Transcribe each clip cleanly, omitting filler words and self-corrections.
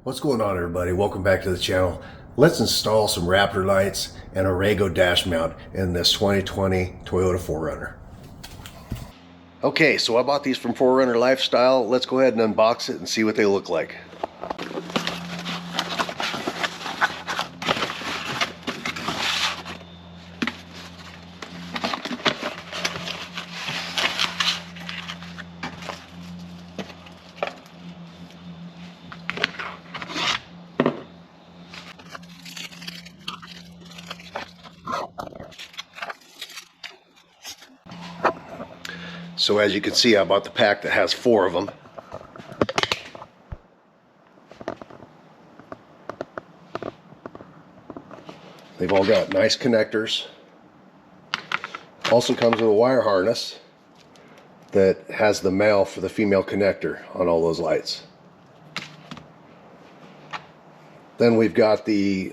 What's going on, everybody? Welcome back to the channel. Let's install some Raptor lights and a Rago Dash Mount in this 2020 Toyota 4Runner. Okay, so I bought these from 4Runner Lifestyle. Let's go ahead and unbox it and see what they look like. So as you can see, I bought the pack that has 4 of them. They've all got nice connectors. Also comes with a wire harness that has the male for the female connector on all those lights. Then we've got the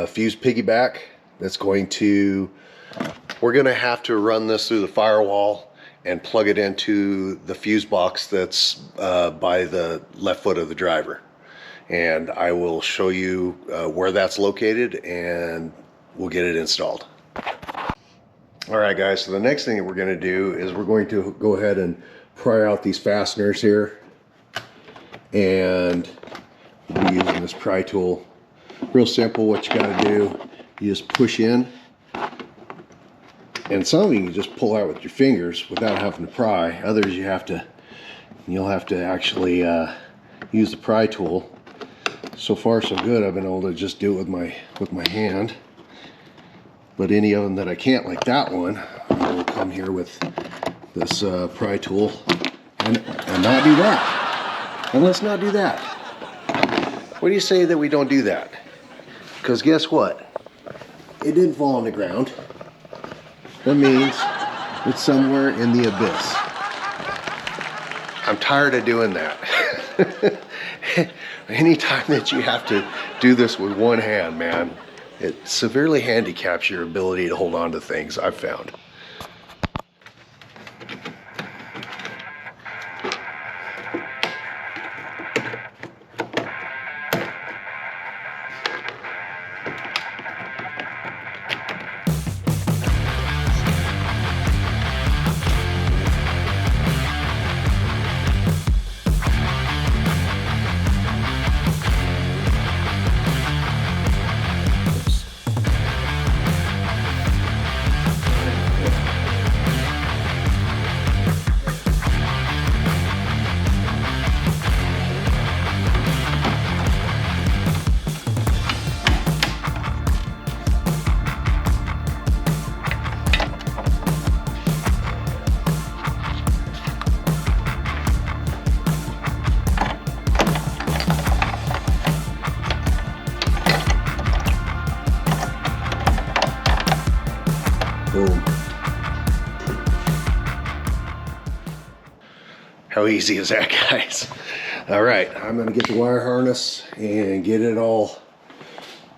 fuse piggyback that's we're going to have to run this through the firewall and plug it into the fuse box that's by the left foot of the driver. And I will show you where that's located and we'll get it installed. Alright guys, so the next thing that we're going to do is we're going to go ahead and pry out these fasteners here. And we'll be using this pry tool. Real simple, what you got to do, you just push in. And some of you can just pull out with your fingers without having to pry. Others you'll have to actually use the pry tool. So far so good. I've been able to just do it with my hand. But any of them that I can't, like that one, I will come here with this pry tool and not do that. And let's not do that. What do you say that we don't do that? Because guess what? It didn't fall on the ground. That means it's somewhere in the abyss. I'm tired of doing that. Anytime that you have to do this with one hand, man, it severely handicaps your ability to hold on to things, I've found. Boom. How easy is that, guys? All right, I'm going to get the wire harness and get it all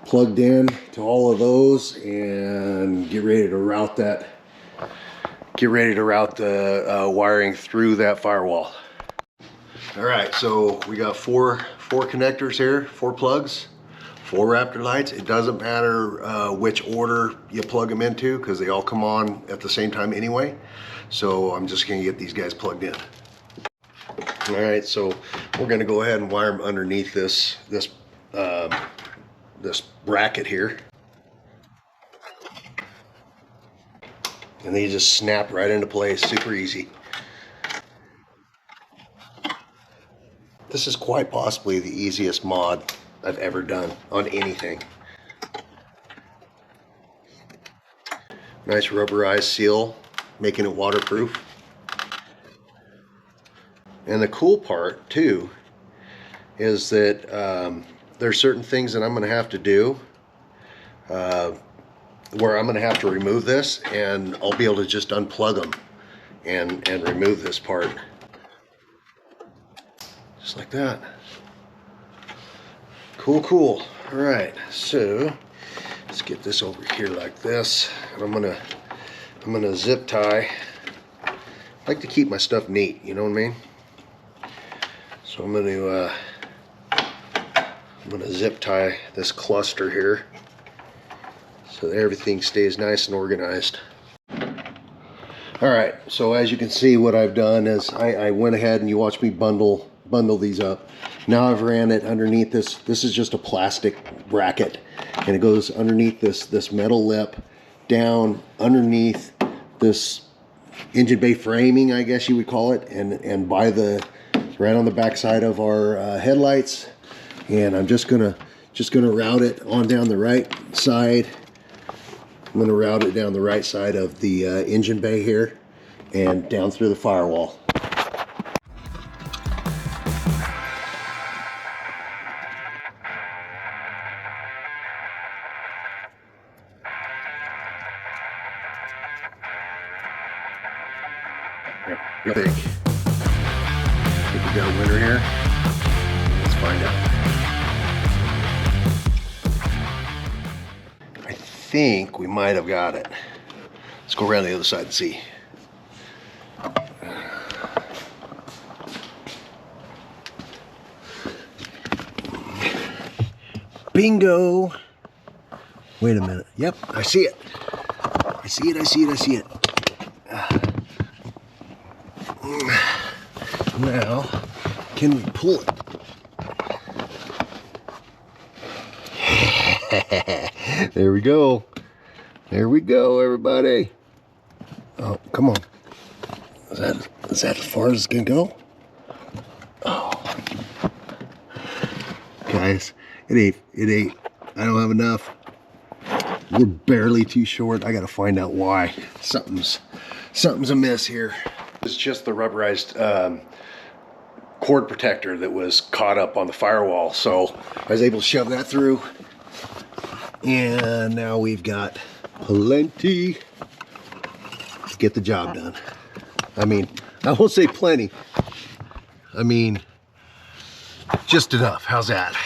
plugged in to all of those and get ready to route that. Get ready to route the wiring through that firewall. All right, so we got four connectors here, 4 plugs. 4 Raptor lights. It doesn't matter which order you plug them into because they all come on at the same time anyway. So I'm just going to get these guys plugged in. All right, so we're going to go ahead and wire them underneath this bracket here. And they just snap right into place, super easy. This is quite possibly the easiest mod I've ever done on anything. Nice rubberized seal, making it waterproof. And the cool part too is that there's certain things that I'm going to have to do where I'm going to have to remove this, and I'll be able to just unplug them and remove this part. Just like that. Cool, cool. All right, so let's get this over here like this. And I'm gonna zip tie. I like to keep my stuff neat, you know what I mean? So I'm going to I'm gonna zip tie this cluster here so that everything stays nice and organized. All right, so as you can see, what I've done is I went ahead and you watch me bundle these up. Now I've ran it underneath this. This is just a plastic bracket, and it goes underneath this metal lip, down underneath this engine bay framing, I guess you would call it, and by the right on the back side of our headlights. And I'm just gonna route it on down the right side. I'm gonna route it down the right side of the engine bay here and down through the firewall. Real big. Think we got a winner here? Let's find out. I think we might have got it. Let's go around the other side and see. Bingo! Wait a minute. Yep, I see it. I see it. Now, can we pull it? There we go. There we go, everybody. Oh, come on. Is that as far as it's gonna go? Oh. Guys, it ain't. I don't have enough. We're barely too short. I gotta find out why. Something's amiss here. It's just the rubberized cord protector that was caught up on the firewall. So I was able to shove that through. And now we've got plenty to get the job done. I mean, I won't say plenty. I mean, just enough. How's that?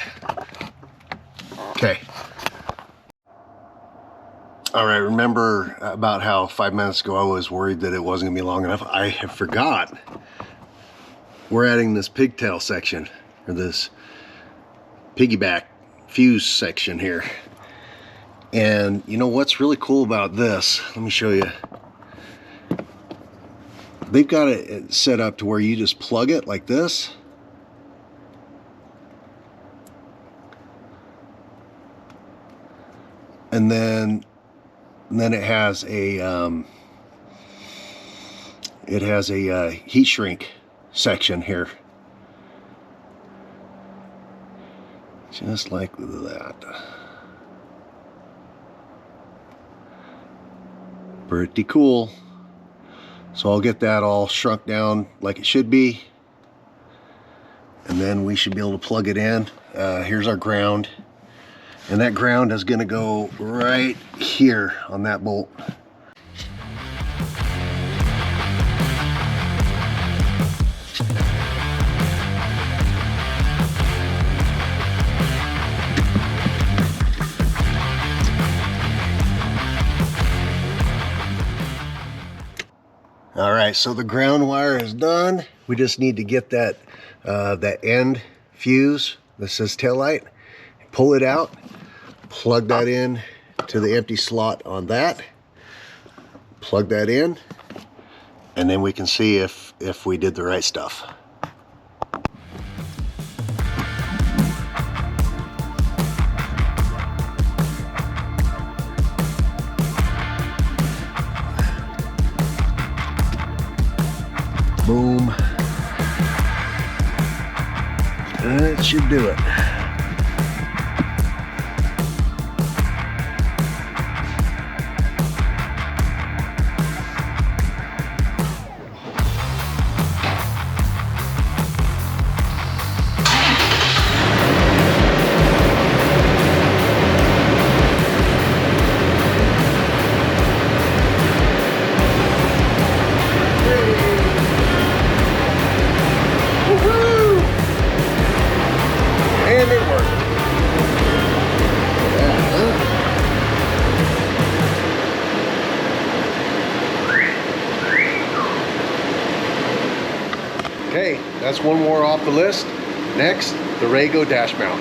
Okay. All right, remember about how 5 minutes ago I was worried that it wasn't gonna be long enough? I have forgot. We're adding this pigtail section, or this piggyback fuse section here. And you know what's really cool about this? Let me show you. They've got it set up to where you just plug it like this. And then it has a heat shrink section here, just like that. Pretty cool. So I'll get that all shrunk down like it should be, and then we should be able to plug it in. Here's our ground. And that ground is going to go right here on that bolt. All right, so the ground wire is done. We just need to get that end fuse that says taillight, pull it out, plug that in to the empty slot on that, plug that in, and then we can see if we did the right stuff. Boom. That should do it. Okay, that's one more off the list. Next, the Rago Dash Mount.